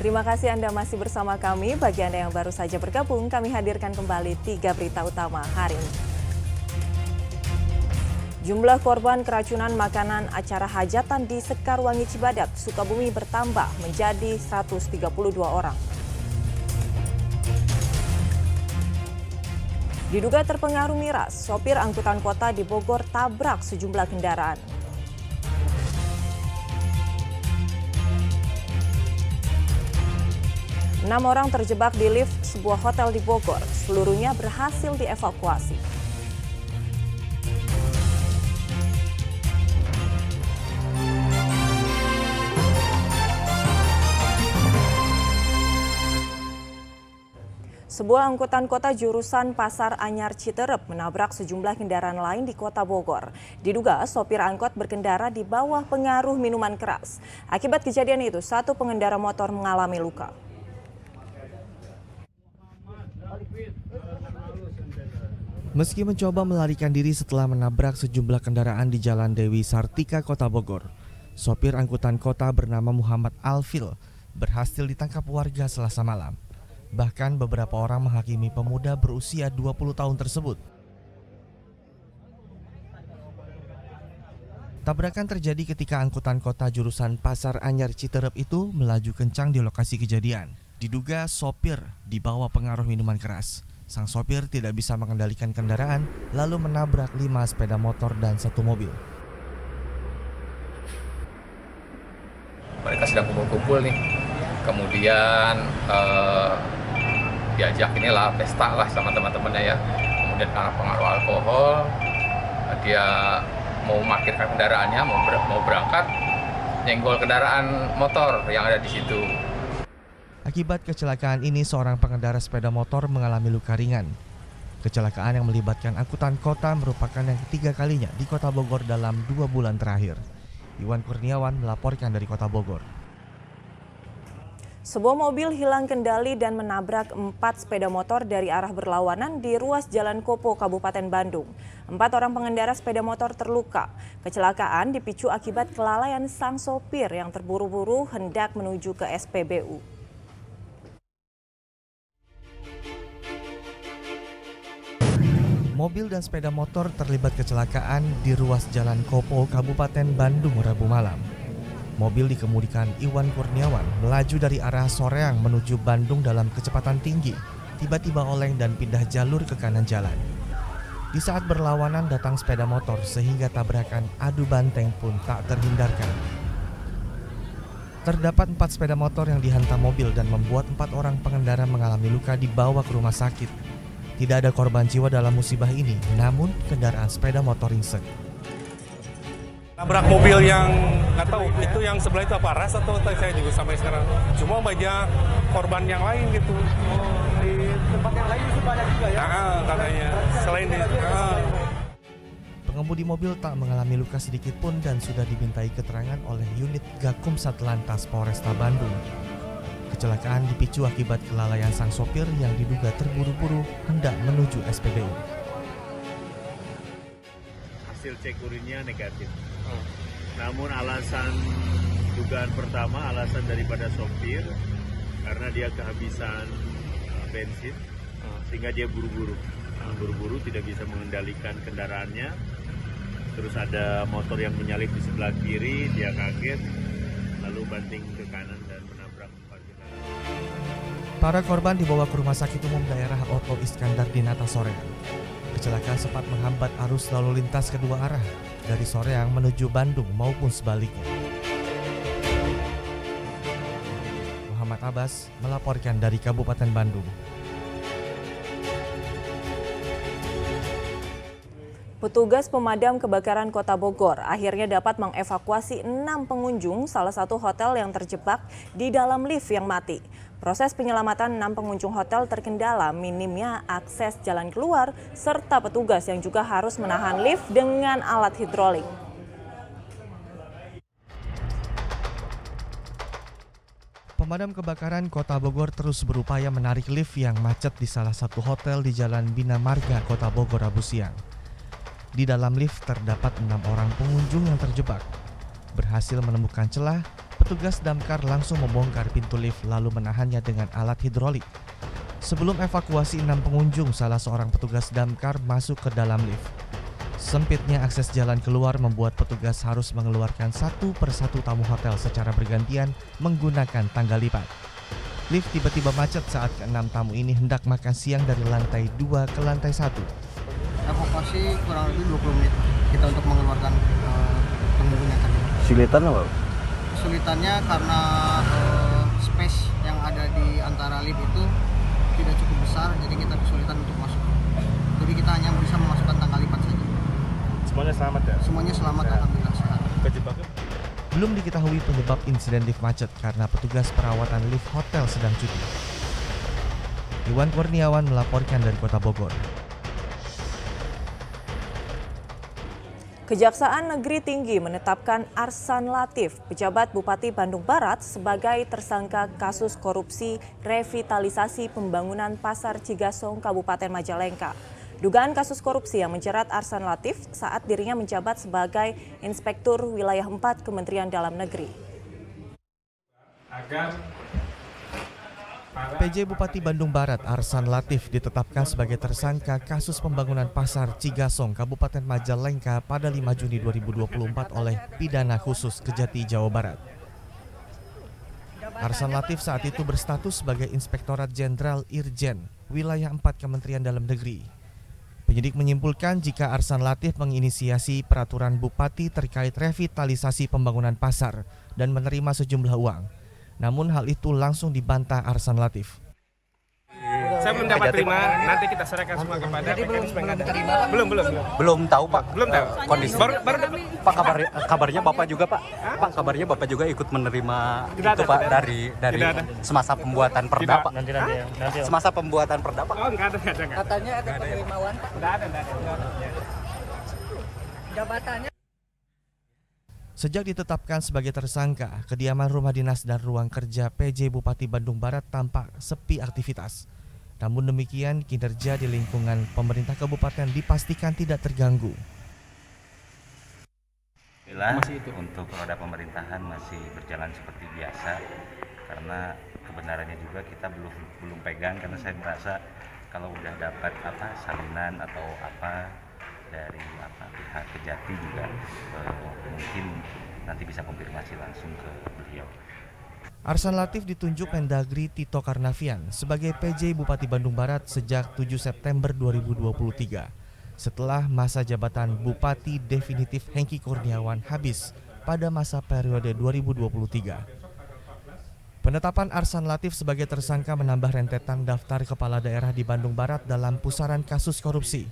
Terima kasih Anda masih bersama kami. Bagi Anda yang baru saja bergabung, kami hadirkan kembali 3 berita utama hari ini. Jumlah korban keracunan makanan acara hajatan di Sekarwangi Cibadak, Sukabumi bertambah menjadi 132 orang. Diduga terpengaruh miras, sopir angkutan kota di Bogor tabrak sejumlah kendaraan. Enam orang terjebak di lift sebuah hotel di Bogor, seluruhnya berhasil dievakuasi. Sebuah angkutan kota jurusan Pasar Anyar Citerep menabrak sejumlah kendaraan lain di kota Bogor. Diduga sopir angkot berkendara di bawah pengaruh minuman keras. Akibat kejadian itu, satu pengendara motor mengalami luka. Meski mencoba melarikan diri setelah menabrak sejumlah kendaraan di Jalan Dewi Sartika, Kota Bogor, sopir angkutan kota bernama Muhammad Alfil berhasil ditangkap warga Selasa malam. Bahkan beberapa orang menghakimi pemuda berusia 20 tahun tersebut. Tabrakan terjadi ketika angkutan kota jurusan Pasar Anyar Citerep itu melaju kencang di lokasi kejadian. Diduga sopir dibawa pengaruh minuman keras. Sang sopir tidak bisa mengendalikan kendaraan, lalu menabrak 5 sepeda motor dan 1 mobil. Mereka sedang kumpul-kumpul nih, kemudian diajak inilah pesta lah sama teman-temannya ya. Kemudian karena pengaruh alkohol, dia mau parkirkan kendaraannya, mau berangkat, nyenggol kendaraan motor yang ada di situ. Akibat kecelakaan ini, seorang pengendara sepeda motor mengalami luka ringan. Kecelakaan yang melibatkan angkutan kota merupakan yang ketiga kalinya di Kota Bogor dalam 2 bulan terakhir. Iwan Kurniawan melaporkan dari Kota Bogor. Sebuah mobil hilang kendali dan menabrak 4 sepeda motor dari arah berlawanan di ruas Jalan Kopo, Kabupaten Bandung. 4 orang pengendara sepeda motor terluka. Kecelakaan dipicu akibat kelalaian sang sopir yang terburu-buru hendak menuju ke SPBU. Mobil dan sepeda motor terlibat kecelakaan di ruas Jalan Kopo, Kabupaten Bandung, Rabu malam. Mobil dikemudikan Iwan Kurniawan melaju dari arah Soreang menuju Bandung dalam kecepatan tinggi. Tiba-tiba oleng dan pindah jalur ke kanan jalan. Di saat berlawanan datang sepeda motor sehingga tabrakan adu banteng pun tak terhindarkan. Terdapat 4 sepeda motor yang dihantam mobil dan membuat 4 orang pengendara mengalami luka dibawa ke rumah sakit. Tidak ada korban jiwa dalam musibah ini, namun kendaraan sepeda motor ringsek. Nabrak mobil yang nggak tahu itu yang sebelah itu apa ras atau saya juga sampai sekarang. Cuma banyak korban yang lain gitu. Di tempat yang lain itu banyak juga ya? Katanya. Selain di Pengemudi mobil tak mengalami luka sedikit pun dan sudah dimintai keterangan oleh unit Gakum Satlantas Polresta Bandung. Kecelakaan dipicu akibat kelalaian sang sopir yang diduga terburu-buru hendak menuju SPBU. Hasil cek urinnya negatif. Namun dugaan pertama alasan daripada sopir karena dia kehabisan bensin sehingga dia buru-buru. Buru-buru tidak bisa mengendalikan kendaraannya. Terus ada motor yang menyalip di sebelah kiri, dia kaget lalu banting ke kanan dan menabrak. Para korban dibawa ke Rumah Sakit Umum Daerah Oto Iskandar di Nata Soreang. Kecelakaan sempat menghambat arus lalu lintas kedua arah dari Soreang menuju Bandung maupun sebaliknya. Muhammad Abbas melaporkan dari Kabupaten Bandung. Petugas pemadam kebakaran Kota Bogor akhirnya dapat mengevakuasi 6 pengunjung salah satu hotel yang terjebak di dalam lift yang mati. Proses penyelamatan 6 pengunjung hotel terkendala minimnya akses jalan keluar serta petugas yang juga harus menahan lift dengan alat hidrolik. Pemadam kebakaran Kota Bogor terus berupaya menarik lift yang macet di salah satu hotel di Jalan Bina Marga, Kota Bogor, Rabu siang. Di dalam lift terdapat 6 orang pengunjung yang terjebak. Berhasil menemukan celah, Petugas damkar langsung membongkar pintu lift lalu menahannya dengan alat hidrolik. Sebelum evakuasi 6 pengunjung, salah seorang petugas damkar masuk ke dalam lift. Sempitnya akses jalan keluar membuat petugas harus mengeluarkan satu persatu tamu hotel secara bergantian menggunakan tangga lipat. Lift tiba-tiba macet saat ke-6 tamu ini hendak makan siang dari lantai 2 ke lantai 1. Evakuasi kurang lebih 20 menit kita untuk mengeluarkan pengunjungnya tadi. Kesulitan apa? Kesulitannya karena space yang ada di antara lift itu tidak cukup besar, jadi kita kesulitan untuk masuk. Jadi kita hanya bisa memasukkan tangga lipat saja. Semuanya selamat ya? Semuanya selamat, alhamdulillah sehat. Kejebaknya? Belum diketahui penyebab insiden lift macet karena petugas perawatan lift hotel sedang cuti. Iwan Kurniawan melaporkan dari Kota Bogor. Kejaksaan Negeri Tinggi menetapkan Arsan Latif, pejabat Bupati Bandung Barat, sebagai tersangka kasus korupsi revitalisasi pembangunan Pasar Cigasong, Kabupaten Majalengka. Dugaan kasus korupsi yang menjerat Arsan Latif saat dirinya menjabat sebagai Inspektur Wilayah 4 Kementerian Dalam Negeri. PJ Bupati Bandung Barat Arsan Latif ditetapkan sebagai tersangka kasus pembangunan Pasar Cigasong, Kabupaten Majalengka pada 5 Juni 2024 oleh Pidana Khusus Kejati, Jawa Barat. Arsan Latif saat itu berstatus sebagai Inspektorat Jenderal Irjen Wilayah 4 Kementerian Dalam Negeri. Penyidik menyimpulkan jika Arsan Latif menginisiasi peraturan Bupati terkait revitalisasi pembangunan pasar dan menerima sejumlah uang. Namun hal itu langsung dibantah Arsan Latif. Saya belum dapat terima, nanti kita serahkan semua kepada mekanisme yang ada. Belum tahu Pak. Belum tahu. Kondisi. Baru Pak kabarnya Bapak juga Pak. Pak kabarnya Bapak juga ikut menerima Tidak itu ada, Pak tidak dari semasa pembuatan perda Pak. Nanti. Semasa pembuatan perda Pak. Oh, enggak ada. Katanya ada penerimaan, Pak. Enggak ada. Jabatannya. Sejak ditetapkan sebagai tersangka, kediaman rumah dinas dan ruang kerja PJ Bupati Bandung Barat tampak sepi aktivitas. Namun demikian, kinerja di lingkungan pemerintah kabupaten dipastikan tidak terganggu. Untuk roda pemerintahan masih berjalan seperti biasa, karena kebenarannya juga kita belum pegang, karena saya merasa kalau udah dapat salinan atau dari pihak Kejati juga mungkin nanti bisa konfirmasi langsung ke beliau. Arsan Latif ditunjuk Mendagri Tito Karnavian sebagai PJ Bupati Bandung Barat sejak 7 September 2023 setelah masa jabatan Bupati definitif Hengki Kurniawan habis pada masa periode 2023. Penetapan Arsan Latif sebagai tersangka menambah rentetan daftar kepala daerah di Bandung Barat dalam pusaran kasus korupsi.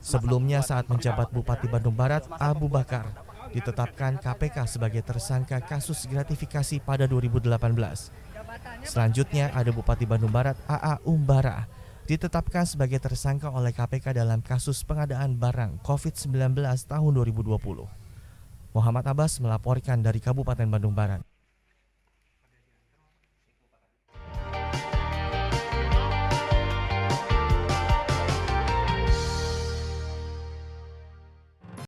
Sebelumnya saat menjabat Bupati Bandung Barat, Abu Bakar ditetapkan KPK sebagai tersangka kasus gratifikasi pada 2018. Selanjutnya ada Bupati Bandung Barat AA Umbara ditetapkan sebagai tersangka oleh KPK dalam kasus pengadaan barang COVID-19 tahun 2020. Muhammad Abbas melaporkan dari Kabupaten Bandung Barat.